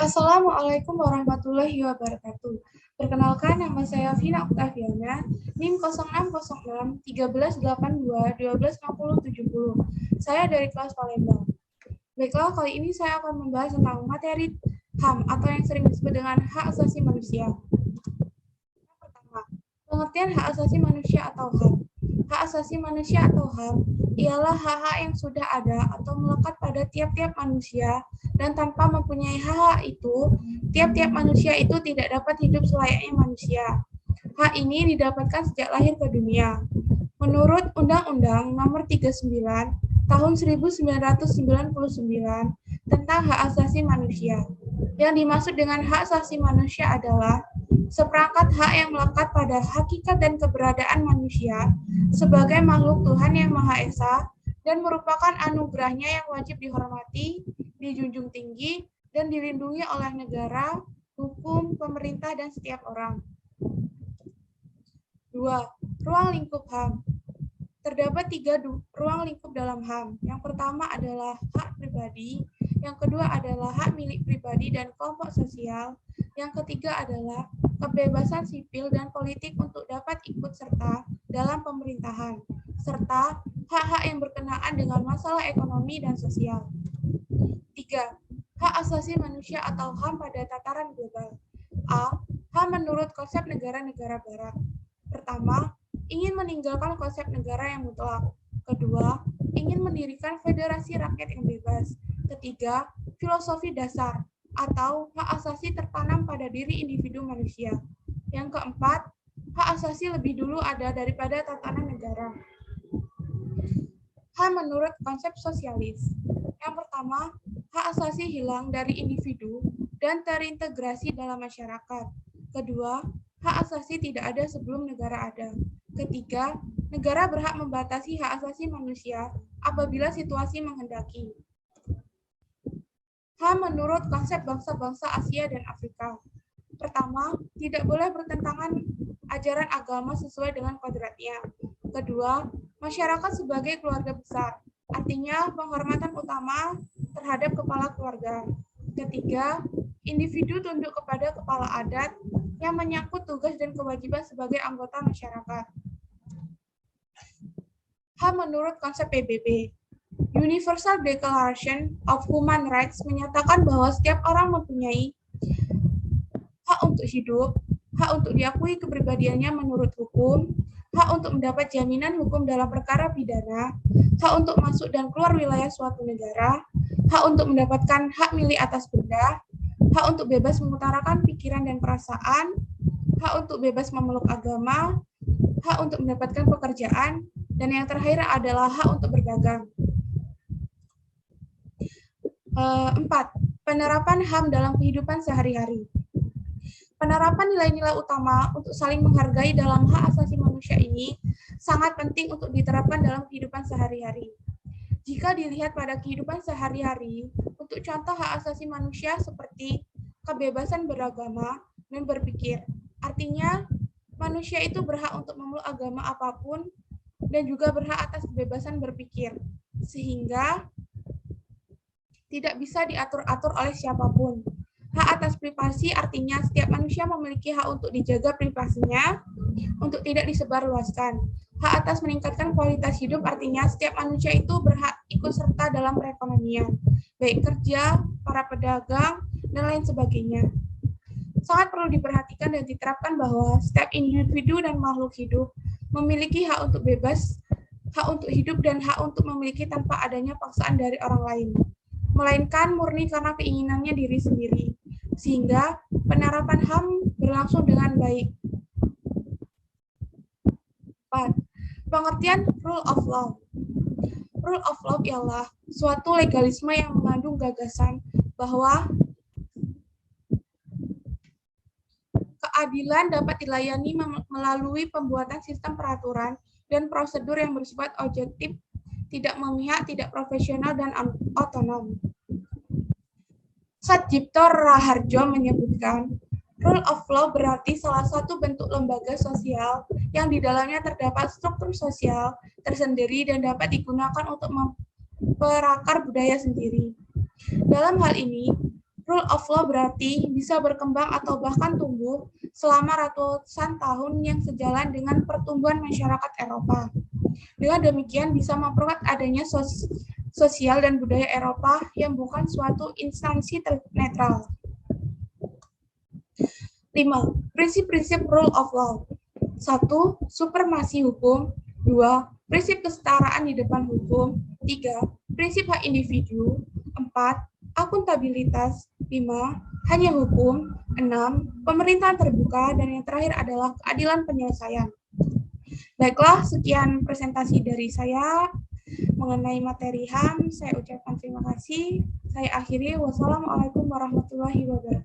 Assalamualaikum warahmatullahi wabarakatuh. Perkenalkan, nama saya Vina Oktaviana, NIM 0606 1382 1260 70. Saya dari kelas Palembang. Baiklah, kali ini saya akan membahas tentang materi HAM atau yang sering disebut dengan hak asasi manusia. Yang pertama, pengertian hak asasi manusia atau HAM. Hak asasi manusia atau HAM ialah hak-hak yang sudah ada atau melekat pada tiap-tiap manusia, dan tanpa mempunyai hak-hak itu, tiap-tiap manusia itu tidak dapat hidup selayaknya manusia. Hak ini didapatkan sejak lahir ke dunia. Menurut Undang-Undang Nomor 39 Tahun 1999 tentang hak asasi manusia, yang dimaksud dengan hak asasi manusia adalah seperangkat hak yang melekat pada hakikat dan keberadaan manusia sebagai makhluk Tuhan yang Maha Esa dan merupakan anugerahnya yang wajib dihormati, dijunjung tinggi, dan dilindungi oleh negara, hukum, pemerintah, dan setiap orang. 2. Ruang lingkup HAM. Terdapat 3 ruang lingkup dalam HAM. Yang pertama adalah hak pribadi, yang kedua adalah hak milik pribadi dan kelompok sosial, yang ketiga adalah kebebasan sipil dan politik untuk dapat ikut serta dalam pemerintahan, serta hak-hak yang berkenaan dengan masalah ekonomi dan sosial. 3. Hak asasi manusia atau HAM pada tataran global. A. HAM menurut konsep negara-negara barat. Pertama, ingin meninggalkan konsep negara yang mutlak. Kedua, ingin mendirikan federasi rakyat yang bebas. Ketiga, filosofi dasar atau hak asasi tertanam pada diri individu manusia. Yang keempat, hak asasi lebih dulu ada daripada tatanan negara. HAM menurut konsep sosialis. Yang pertama, hak asasi hilang dari individu dan terintegrasi dalam masyarakat. Kedua, hak asasi tidak ada sebelum negara ada. Ketiga, negara berhak membatasi hak asasi manusia apabila situasi menghendaki. HAM menurut konsep bangsa-bangsa Asia dan Afrika. Pertama, tidak boleh bertentangan ajaran agama sesuai dengan kodratnya. Kedua, masyarakat sebagai keluarga besar, artinya penghormatan utama terhadap kepala keluarga. Ketiga, individu tunduk kepada kepala adat yang menyangkut tugas dan kewajiban sebagai anggota masyarakat. HAM menurut konsep PBB. Universal Declaration of Human Rights menyatakan bahwa setiap orang mempunyai hak untuk hidup, hak untuk diakui kepribadiannya menurut hukum, hak untuk mendapat jaminan hukum dalam perkara pidana, hak untuk masuk dan keluar wilayah suatu negara, hak untuk mendapatkan hak milik atas benda, hak untuk bebas mengutarakan pikiran dan perasaan, hak untuk bebas memeluk agama, hak untuk mendapatkan pekerjaan, dan yang terakhir adalah hak untuk berdagang. 4. Penerapan HAM dalam kehidupan sehari-hari. Penerapan nilai-nilai utama untuk saling menghargai dalam hak asasi manusia ini sangat penting untuk diterapkan dalam kehidupan sehari-hari. Jika dilihat pada kehidupan sehari-hari, untuk contoh hak asasi manusia seperti kebebasan beragama dan berpikir, artinya manusia itu berhak untuk memeluk agama apapun dan juga berhak atas kebebasan berpikir, sehingga tidak bisa diatur-atur oleh siapapun. Hak atas privasi artinya setiap manusia memiliki hak untuk dijaga privasinya, untuk tidak disebarluaskan. Hak atas meningkatkan kualitas hidup artinya setiap manusia itu berhak ikut serta dalam perekonomian, baik kerja, para pedagang, dan lain sebagainya. Sangat perlu diperhatikan dan diterapkan bahwa setiap individu dan makhluk hidup memiliki hak untuk bebas, hak untuk hidup, dan hak untuk memiliki tanpa adanya paksaan dari orang lain, melainkan murni karena keinginannya diri sendiri, sehingga penerapan HAM berlangsung dengan baik. 4. Pengertian rule of law. Rule of law ialah suatu legalisme yang mengandung gagasan bahwa keadilan dapat dilayani melalui pembuatan sistem peraturan dan prosedur yang bersifat objektif, tidak memihak, tidak profesional, dan otonom. Satjipto Raharjo menyebutkan, rule of law berarti salah satu bentuk lembaga sosial yang di dalamnya terdapat struktur sosial tersendiri dan dapat digunakan untuk memperakar budaya sendiri. Dalam hal ini, Rule of law berarti bisa berkembang atau bahkan tumbuh selama ratusan tahun yang sejalan dengan pertumbuhan masyarakat Eropa. Dengan demikian bisa memperkuat adanya sosial dan budaya Eropa yang bukan suatu instansi netral. 5. Prinsip-prinsip rule of law. 1. Supremasi hukum. 2. Prinsip kesetaraan di depan hukum. 3. Prinsip hak individu. 4. Akuntabilitas. 5. Hanya hukum. 6. Pemerintahan terbuka. Dan yang terakhir adalah keadilan penyelesaian. Baiklah, sekian presentasi dari saya mengenai materi HAM. Saya ucapkan terima kasih. Saya akhiri. Wassalamualaikum warahmatullahi wabarakatuh.